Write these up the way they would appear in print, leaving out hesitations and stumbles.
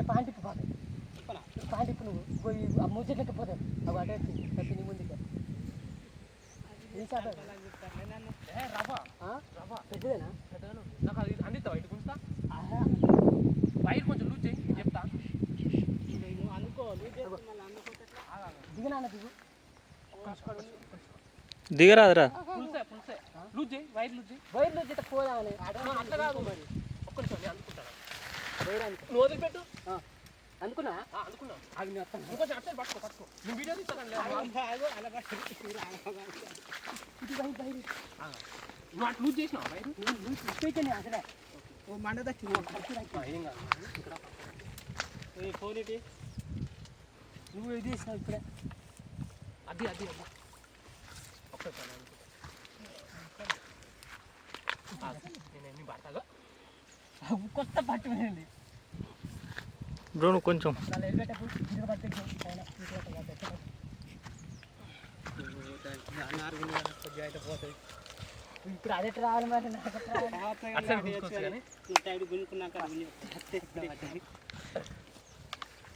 పాంటికి పాంటికి నువ్వు పోయి ఆ ముచ్చట్లకి పోతావు అవి అటే తిని ముందుకే పెద్దదేనా నాకు అది అందిస్తావా ఇటు కొంచెం వైర్ కొంచెం లూజ్ చేయి చెప్తా అనుకో దిగనా దిగు దిగరాదురా పులుసే లూజ్ చేయి వైర్ లూజ్ చేస్తే పోదామని అట్లా కాదు మరి ఒక్క నిమిషం నేను అందుకుంటాను వైర్ నువ్వు వదిలిపెట్టు అనుకున్నా అవి నేను వస్తాను ఇంకొంచెం అట్లా పట్టుకో నేను వీడియో తీస్తాను నువ్వు అట్లా లూజ్ చేసినావు వైర్ లూజ్ అసలే ఓ మండ దచ్చి ఏం కాదు ఇక్కడ ఫోన్ ఏంటి నువ్వు ఇది చేసినావు ఇప్పుడే అది ఒక్కసారి నేను పడతాగా కొత్త పట్టు వెళ్ళండి బ్రో నువ్వు కొంచెం ఇప్పుడు అదే రావాలి మరి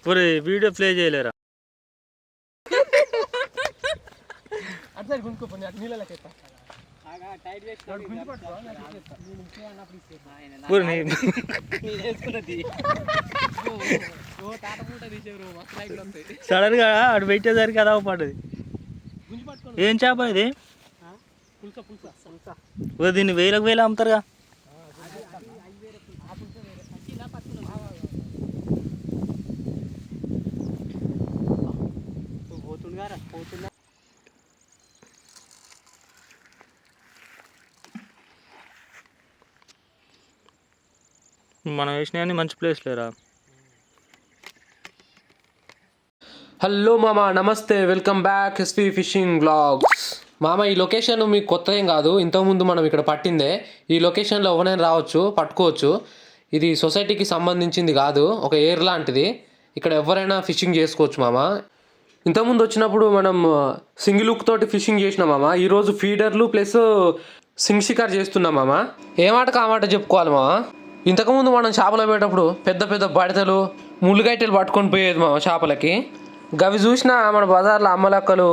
ఒరే వీడియో ప్లే చేయలేరా అట్లా గుంజుకోపోయి అటు నీళ్ళకి సడన్ గా అటు పెట్టేసరికి అదా పడ్డది ఏం చేప ఇది దీన్ని వేలకు వేలు అమ్ముతారుగా మనం వేసినవన్నీ మంచి ప్లేస్ లేరా. హలో మామ, నమస్తే, welcome back SP fishing blogs. మామ, ఈ లొకేషన్ మీకు కొత్త ఏం కాదు, ఇంతకుముందు మనం ఇక్కడ పట్టిందే. ఈ లొకేషన్లో ఎవరైనా రావచ్చు, పట్టుకోవచ్చు. ఇది సొసైటీకి సంబంధించింది కాదు, ఒక ఎయిర్ లాంటిది. ఇక్కడ ఎవరైనా ఫిషింగ్ చేసుకోవచ్చు మామ. ఇంతకుముందు వచ్చినప్పుడు మనం సింగిల్ హుక్ తోటి ఫిషింగ్ చేసినాం మామ. ఈరోజు ఫీడర్లు ప్లస్ సింగ్ షికార్ చేస్తున్నాం మామ. ఏమాట కామాట చెప్పుకోవాలి మామ. ఇంతకుముందు మనం చేపలు పెట్టేటప్పుడు పెద్ద పెద్ద బడతలు ముళ్ళుగైటెలు పట్టుకొని పోయేది మామ చేపలకి. గవి చూసినా మన బజార్లో అమ్మలక్కలు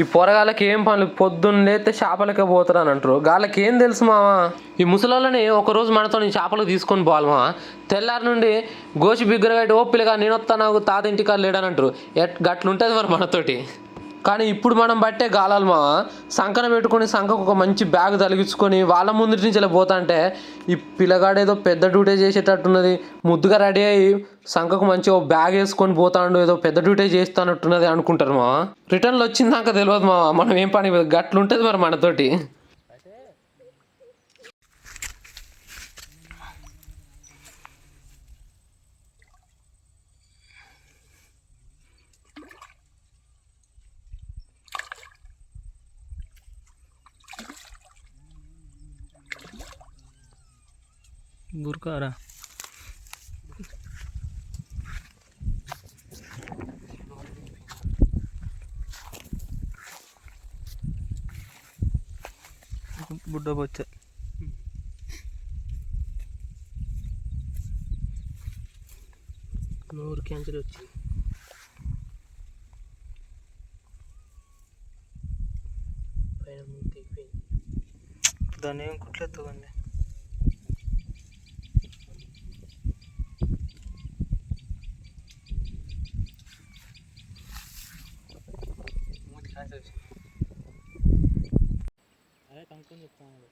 ఈ పొరగాళ్ళకి ఏం పనులు, పొద్దున్న లేస్తే చేపలకే పోతారు అని అంటారు. గాళ్ళకి ఏం తెలుసు మామ. ఈ ముసలోళ్ళని ఒకరోజు మనతో చేపలకు తీసుకొని పోవాలి మామ. తెల్లారి నుండి గోసి బిగ్గరగట్టి ఓ పిల్లగా నేను వస్తా, నాకు తాత ఇంటికారు లేడని అంటారు. గట్లుంటుంది మరి మనతోటి. కానీ ఇప్పుడు మనం బట్టే గాలాలు మామ. సంకన పెట్టుకొని సంకకు ఒక మంచి బ్యాగ్ తలిగించుకొని వాళ్ళ ముందు నుంచి ఇలా పోతా అంటే ఈ పిల్లగాడేదో పెద్ద డ్యూటీ చేసేటట్టున్నది. ముద్దుగా రెడీ అయ్యి సంకకు మంచిగా బ్యాగ్ వేసుకొని పోతాడు, ఏదో పెద్ద డ్యూటీ చేస్తానట్టున్నది అనుకుంటారు మామ. రిటర్న్లో వచ్చిందాక తెలియదు మామ మనం ఏం పని. గట్లుంటుంది మరి మనతోటి. గురకారా బుడ్డ బొచ్చ. నూరు క్యాన్సర్ వచ్చింది. పైన మూతి అయిపోయింది. దాన్ని ఏం కుట్లేస్తుందండి. అదే కనుక్కొని చెప్తాను.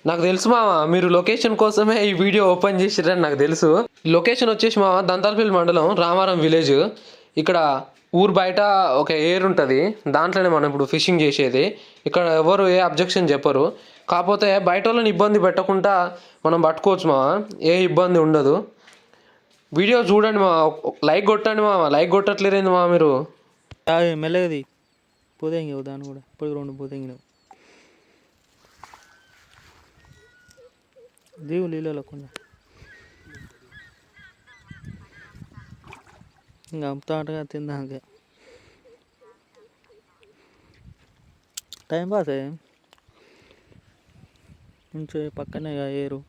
నాకు తెలుసు మామ, మీరు లొకేషన్ కోసమే ఈ వీడియో ఓపెన్ చేసిరని నాకు తెలుసు. లొకేషన్ వచ్చేసి మామ దంతాలపల్లి మండలం, రామారం విలేజ్. ఇక్కడ ఊరు బయట ఒక ఎయిర్ ఉంటుంది, దాంట్లోనే మనం ఇప్పుడు ఫిషింగ్ చేసేది. ఇక్కడ ఎవరు ఏ అబ్జెక్షన్ చెప్పరు. కాకపోతే బయట వాళ్ళని ఇబ్బంది పెట్టకుండా మనం పట్టుకోవచ్చు మామ, ఏ ఇబ్బంది ఉండదు. వీడియో చూడండి మా, లైక్ కొట్టండి మామ. లైక్ కొట్టట్లేరేంది మా మీరు? మెల్లగది పోతేంగి దాన్ని కూడా ఇప్పుడు 2 పోతేంగినావు. దిగు నీళ్ళలో కొంచెం ఇంకా అమ్ముతాటగా తిందాక టైం పాస్ ఉంచే పక్కనే ఏరు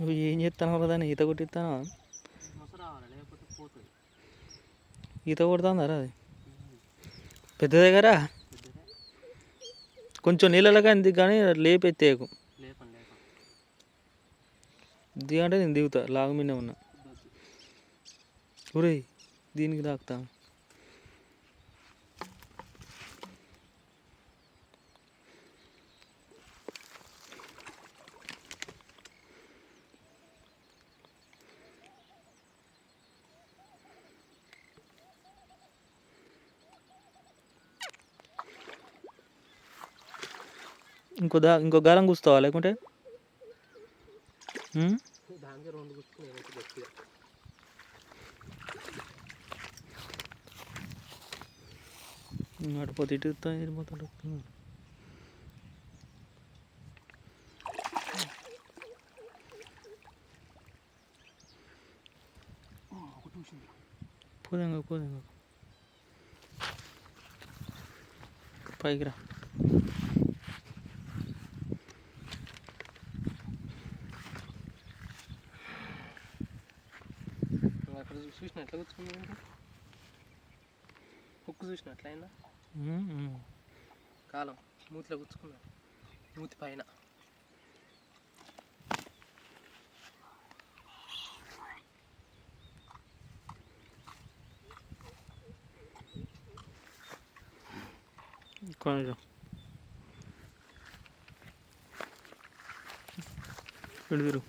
నువ్వు ఏం చేస్తాను దాన్ని ఈత కొట్టిస్తాను ఈత కొడుతుందారా అది పెద్ద దగ్గర కొంచెం నీళ్ళలో కానీ కానీ లేపెత్తేకు దిగంటే నేను దిగుతా లాగు మీద ఉన్నా ఒరే దీనికి తాకుతా ఇంకో గాలం కూస్తావా లేకుంటే నడిపోతే ఇటు మొత్తం పోదాం పైకి రా అక్కడ చూసిన ఎట్లా కూర్చుకున్నా హుక్కు చూసిన అట్లయినా కాలం మూతిలో కూర్చుకున్నా మూతి పైన కొంచెం విడుదరు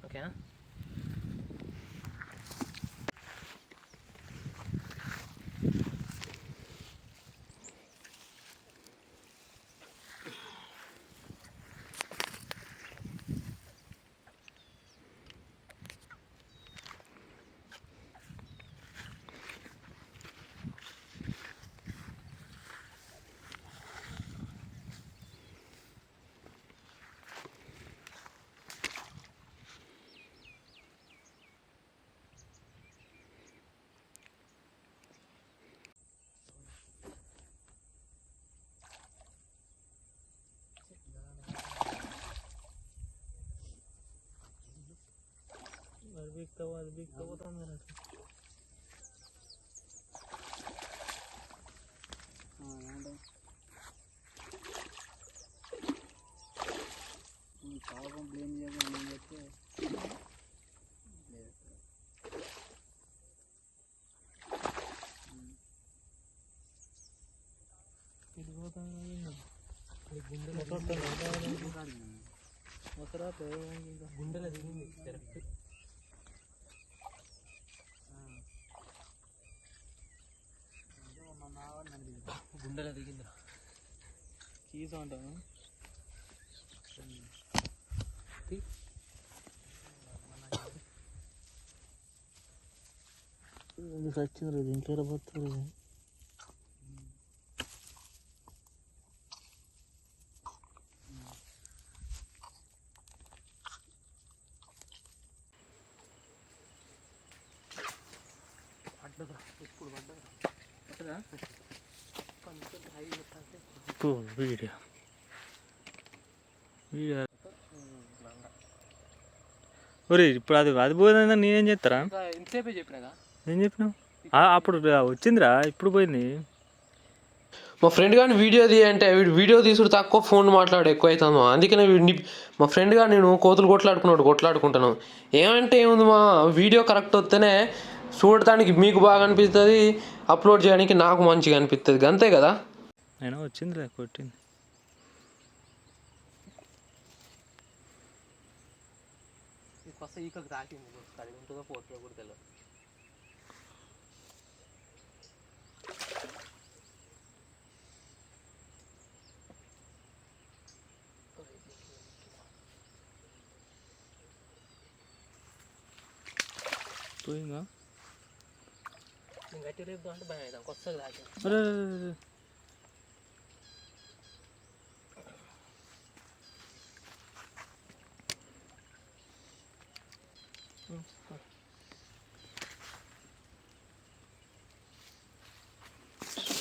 ఓకేనా అది బిక్కపోతుంది పాపం బ్లేమ్ చేయకుండా నేను చెప్తే గుండెలో దిగింది డైరెక్ట్ గుండెలో దిగింది కీస్ అంటాను వచ్చింది రోజు ఇంట్లో పోతుంది రోజు వీడియో ఒరే ఇప్పుడు అది పోయిందా నేనేం చేస్తారా ఇంతసేపే చెప్పినాగా ఏం చెప్పినావు అప్పుడు వచ్చిందిరా ఇప్పుడు పోయింది మా ఫ్రెండ్ కానీ వీడియో అంటే వీడియో తీసుడు తక్కువ ఫోన్ మాట్లాడు ఎక్కువ అవుతాను అందుకనే మా ఫ్రెండ్ కానీ నేను కోతులు కొట్లాడుకుంటాను ఏమంటే ఏముంది మా వీడియో కరెక్ట్ వస్తేనే చూడటానికి మీకు బాగా అనిపిస్తుంది అప్లోడ్ చేయడానికి నాకు మంచిగా అనిపిస్తుంది అంతే కదా అయినా వచ్చిందిరా కొట్టింది ఈకకు తాకింది అది ఉంటుందో పోతుందో కూడా తెలియదు పోయిందా? నేను గట్టి రేపు అంటే భయం అవుతాం కొత్తగా దాకా అరే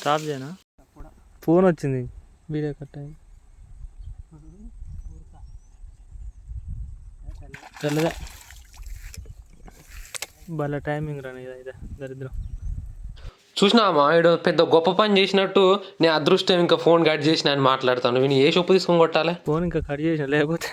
స్టాప్ చేయనా? ఫోన్ వచ్చింది, వీడియో కట్ అయింది. తెల్లదే భలే టైమింగ్ రాని ఇదే దరిద్రం. చూసినామా వీడు పెద్ద గొప్ప పని చేసినట్టు నేను అదృష్టం ఇంకా ఫోన్ కట్ చేసిన అని మాట్లాడతాను. వీని ఏ షొప్పు తీసుకొని కొట్టాలి? ఫోన్ ఇంకా కట్ చేసిన లేకపోతే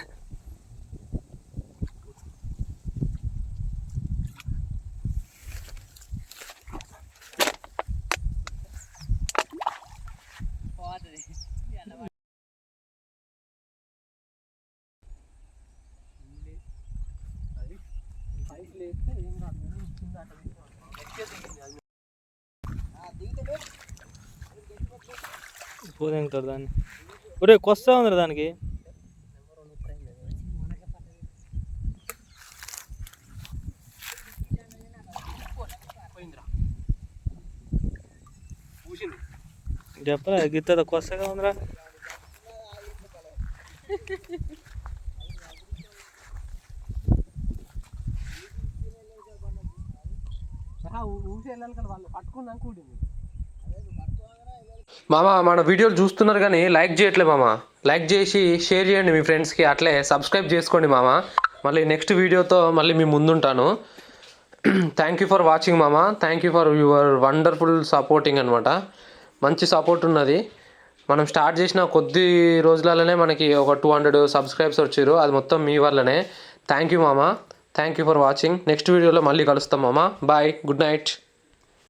ఫోన్ ఎంగుతాడు దాన్ని. ఒరే కొస్తా ఉందిరా దానికి. చెప్పరా గిత్త కొత్తగా ఉందిరా. మామ మన వీడియోలు చూస్తున్నారు కానీ లైక్ చేయట్లే మామ. లైక్ చేసి షేర్ చేయండి మీ ఫ్రెండ్స్కి, అట్లే సబ్స్క్రైబ్ చేసుకోండి మామ. మళ్ళీ నెక్స్ట్ వీడియోతో మళ్ళీ మీ ముందుంటాను. థ్యాంక్ యూ ఫర్ వాచింగ్ మామ. Thank you for your wonderful supporting అనమాట. మంచి సపోర్ట్ ఉన్నది. మనం స్టార్ట్ చేసిన కొద్ది రోజులలోనే మనకి ఒక 200 సబ్స్క్రైబ్స్ వచ్చారు. అది మొత్తం మీ వల్లనే. థ్యాంక్ యూ మామ. Thank you for watching. Next వీడియోలో మళ్ళీ కలుస్తాం మామ. Bye, good night.